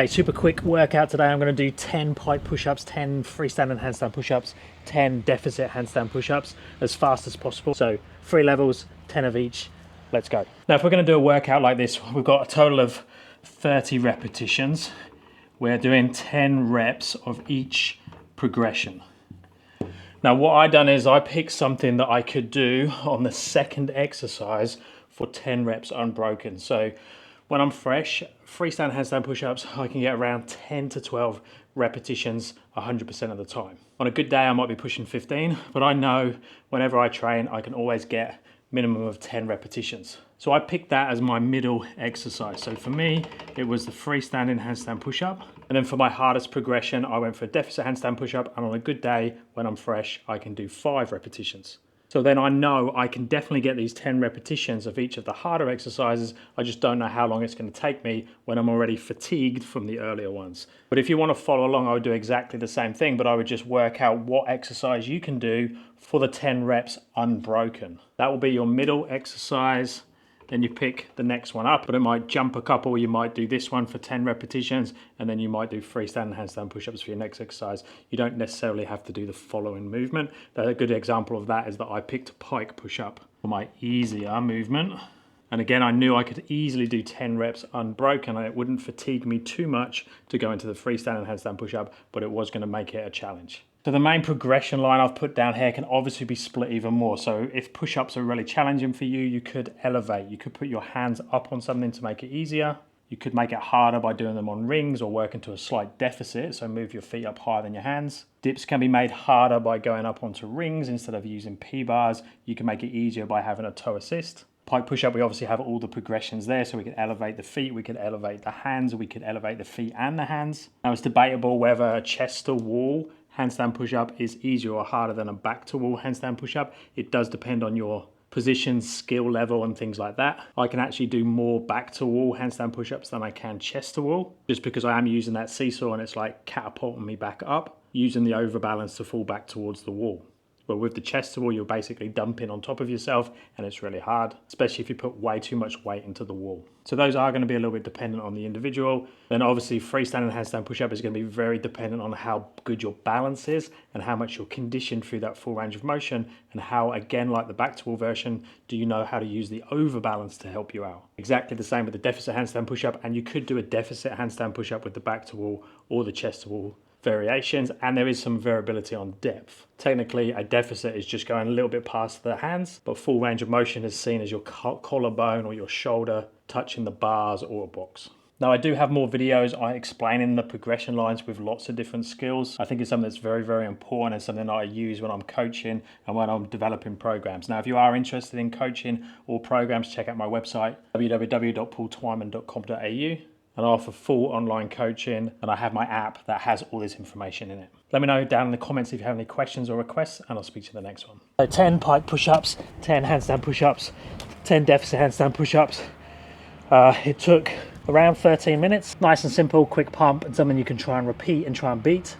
A super quick workout today. I'm going to do 10 pike push-ups, 10 freestanding handstand push-ups, 10 deficit handstand push-ups as fast as possible. So 3 levels, 10 of each. Let's go. Now, if we're going to do a workout like this, we've got a total of 30 repetitions. We're doing 10 reps of each progression. Now, what I've done is I picked something that I could do on the second exercise for 10 reps unbroken. So when I'm fresh, freestyle handstand push-ups, I can get around 10 to 12 repetitions 100% of the time. On a good day, I might be pushing 15, but I know whenever I train, I can always get minimum of 10 repetitions. So I picked that as my middle exercise. So for me, it was the freestanding handstand push-up. And then for my hardest progression, I went for a deficit handstand push-up. And on a good day, when I'm fresh, I can do 5 repetitions. So then I know I can definitely get these 10 repetitions of each of the harder exercises. I just don't know how long it's going to take me when I'm already fatigued from the earlier ones. But if you want to follow along, I would do exactly the same thing, but I would just work out what exercise you can do for the 10 reps unbroken. That will be your middle exercise. Then you pick the next one up, but it might jump a couple. You might do this one for 10 repetitions, and then you might do freestanding handstand push-ups for your next exercise. You don't necessarily have to do the following movement. A good example of that is that I picked pike push-up for my easier movement. And again, I knew I could easily do 10 reps unbroken, and it wouldn't fatigue me too much to go into the freestanding handstand push-up, but it was going to make it a challenge. So the main progression line I've put down here can obviously be split even more. So if push-ups are really challenging for you, you could elevate. You could put your hands up on something to make it easier. You could make it harder by doing them on rings or working to a slight deficit. So move your feet up higher than your hands. Dips can be made harder by going up onto rings instead of using P-bars. You can make it easier by having a toe assist. Pike push-up, we obviously have all the progressions there, so we can elevate the feet, we could elevate the hands, we could elevate the feet and the hands. Now it's debatable whether a chest to wall handstand push-up is easier or harder than a back to wall handstand push-up. It does depend on your position, skill level and things like that. I can actually do more back to wall handstand push-ups than I can chest to wall, just because I am using that seesaw and it's like catapulting me back up, using the overbalance to fall back towards the wall. But with the chest to wall, you're basically dumping on top of yourself and it's really hard, especially if you put way too much weight into the wall. So those are going to be a little bit dependent on the individual. Then obviously freestanding handstand push-up is going to be very dependent on how good your balance is and how much you're conditioned through that full range of motion, and how, again, like the back to wall version, do you know how to use the overbalance to help you out. Exactly the same with the deficit handstand push-up, and you could do a deficit handstand push-up with the back to wall or the chest to wall variations, and there is some variability on depth. Technically, a deficit is just going a little bit past the hands, but full range of motion is seen as your collarbone or your shoulder touching the bars or a box. Now, I do have more videos explaining the progression lines with lots of different skills. I think it's something that's very, very important and something that I use when I'm coaching and when I'm developing programs. Now, if you are interested in coaching or programs, check out my website, www.paultwyman.com.au. And I offer full online coaching, and I have my app that has all this information in it. Let me know down in the comments if you have any questions or requests, and I'll speak to you in the next one. So 10 pike push-ups, 10 handstand push-ups, 10 deficit handstand push-ups. It took around 13 minutes. Nice and simple, quick pump, and something you can try and repeat and try and beat.